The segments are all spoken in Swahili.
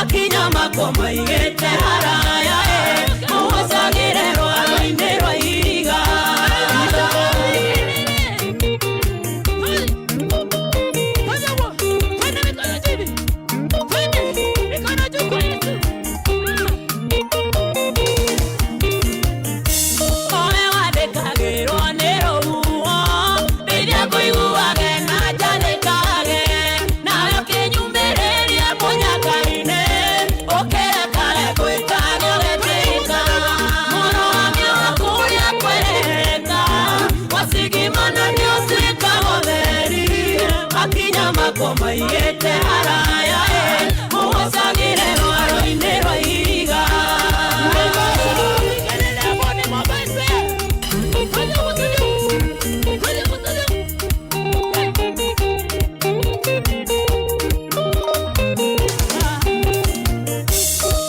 akinya makoma igete haraya muhosagire rwaro-inĩ rwa iriga Makoma igete haraya muhosagire rwaro-inĩ rwa iriga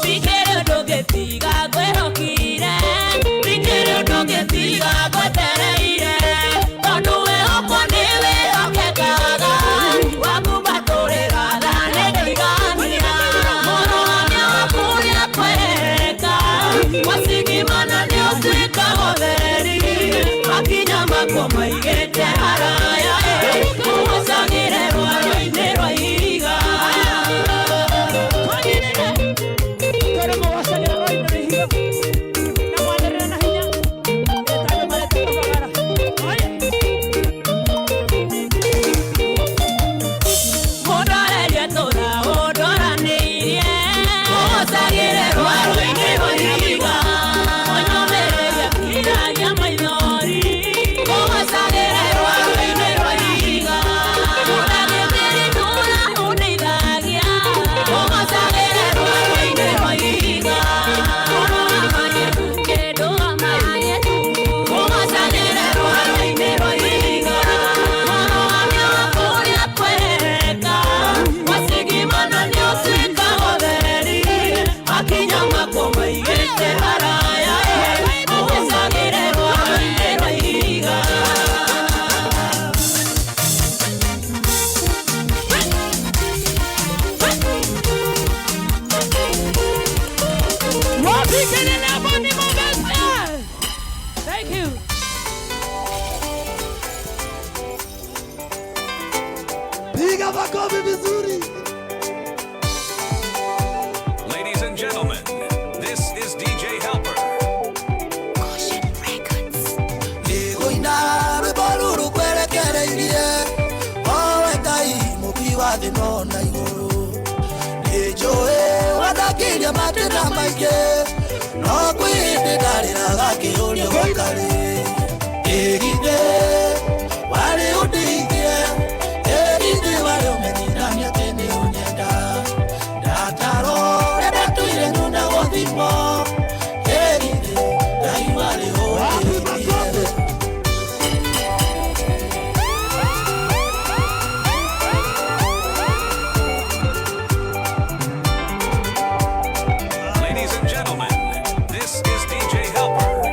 Bikere ndũngĩtiga ngwĩhokire Bikere ndũngĩtiga ngwetereire tondũ wĩhokwo nĩ wĩhokekaga wasigimana nĩ ũtuĩka gũtheri akinya makoma igete haraya muhosagire rwaro-inĩ rwa iriga Ladies and gentlemen, this is DJ Helper. Caution Records. Ligoina bebaluru kwerekereirie owe Ngai mukiwa thĩ no na igũrũ nĩnjũĩ wadakiria matĩna maingĩ no kwĩhĩndĩ ndarĩraga kĩũrio gũkarĩ ĩgithĩ warĩ ũndeithie ĩgithĩ warĩ ũmenyithania atĩ nĩ ũnyenda ndatarore ndatuire nyuna gũthimwo ĩgithĩ Ngai warĩ ũndeithie Ladies and gentlemen, this is DJ Helper.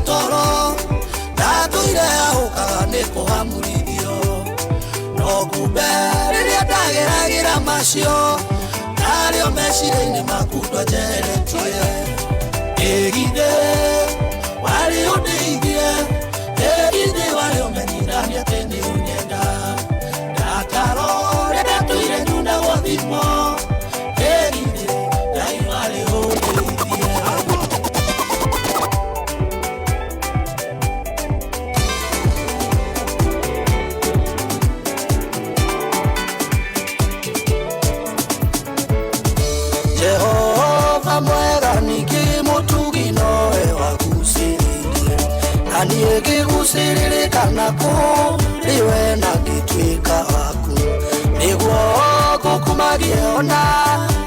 Toro ndatuire ahukaga nĩ kũhamurithio no kumbe rĩrĩa ndageragira macio ndarĩo meciria-inĩ maku ndonjeretie ĩgithĩ warĩ ũndeithie ĩgithĩ warĩ ũmenyithania atĩ nĩ ũnyenda ndatarore ndatuire nyuna gũthimwo ĩgithĩ Ngai warĩ ũndeithie Jehova mwega nikimutugi nowe wagucĩrĩirie na niĩ ngĩgucĩrĩrĩkana kũrĩwe na ngĩtuĩka waku nĩguo ngũkumagie ona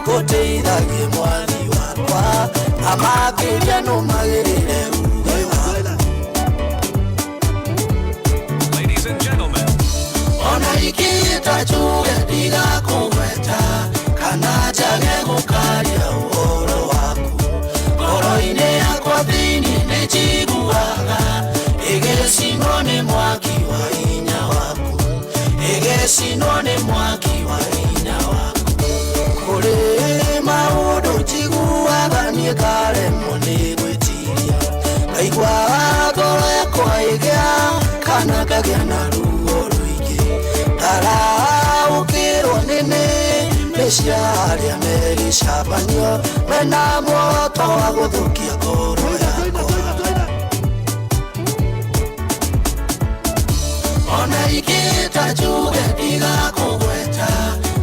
ngũteithagie mwathi wakwa na makĩria nũmagĩrĩre uge waku. Ladies and gentlemen, Ona ikĩta njuge ndigakũgweta kana njage gũkaria ũhoro waku ngoro-inĩ yakwa thĩinĩ nĩnjiguaga ĩgĩcinwo nĩ mwaki wa hinya waku ĩgĩ igecinwo nĩ mwaki wa hinya waku. Kũrĩ maũndũ njiguaga niĩ ngaremwo nĩ gwĩtiria, ngaigua ngoro yakwa ĩgĩa kana ngagĩa na ruo rũingĩ, ndaraũkĩrwo nĩ nĩmĩ cia arĩa megĩcabanio mena muoto wa gũthũkia ngoro yakwa. Ona ingĩta njuge ndigakũgweta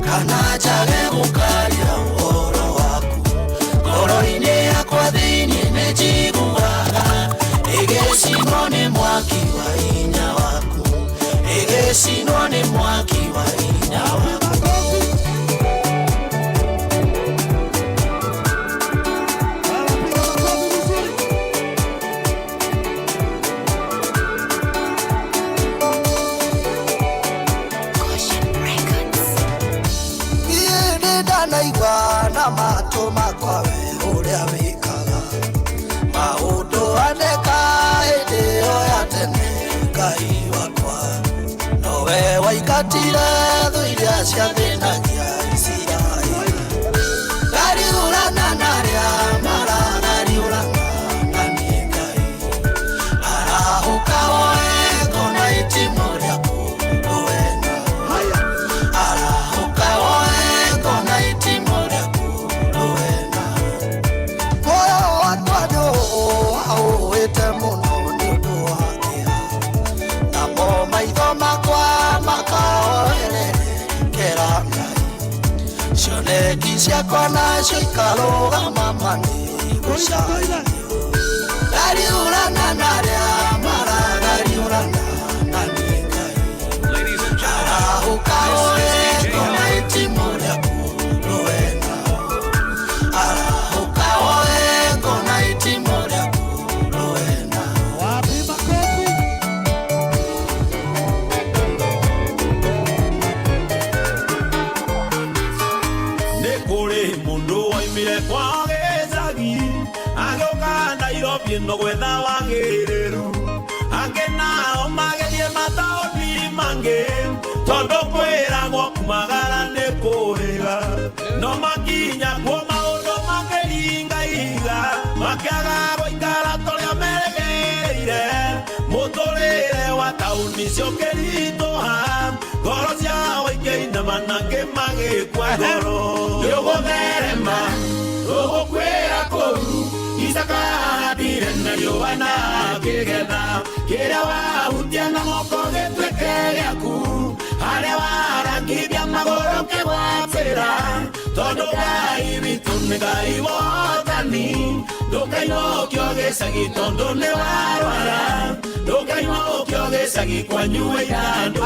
kana njage gũkaria ũhoro waku, ngoro-inĩ yakwa thĩinĩ nĩ njiguaga ĩgĩcinwo nĩ mwaki wa hinya waku, ĩgĩcinwo nĩ mwaki wa hinya waku. Naigua na matũ makwa we ũrĩa wĩkaga maũndũ andĩka hĩndĩ ĩyo ya tene, Ngai wakwa nowe waingatire thũ iria ciathĩnagia Isiraeli, ngariũrana na arĩa maragariũrana na niĩ Ngai, arahũka woe ngona itimũ rĩaku rũwena, arahũka woe ngona itimũ rĩaku rũwena. Muoyo wakwa nĩũũĩte mũno nĩ ũndũ wa kĩeha, namo maitho makwa makaoererekera Ngai, cioneki ciakwa nacio ikarũgama manĩ gũcaria, ngariũrana na arĩa maragariũrana na niĩ Ngai, Ladies and arahũka woe ngona itimũ rĩaku rũwena, arahũka woe ngona itimũ rĩaku rũwena. Nĩ kũrĩ mũndũ waumire kwa gĩcagi agĩũka Nairobi no gwetha wagĩrĩru, angĩ nao magerie mataũni mangĩ tondũ kwĩragwo kumagara nĩ kũrĩga, no makinya kuo maũndũ makĩringaiga, makĩaga gũikara tũrĩa merĩgĩrĩire, mũtũrĩre wa taũni cio ũkĩritũha, ngoro ciao ikĩinama na angĩ magĩkua ngoro. Nĩũgũtherema ũgũkwĩra kũu Isakahandire na riũa na akĩgetha, kĩrĩa wahutia na moko gĩtuĩke gĩaku, harĩa warangithia magũrũ kĩgwatĩra, tondũ Ngai witũ nĩ Ngai wa ũhotani. Ndũkainũkio gĩcagi tondũ nĩ warwara, ndũkainũkio gĩcagi kwanyu wĩ andũ.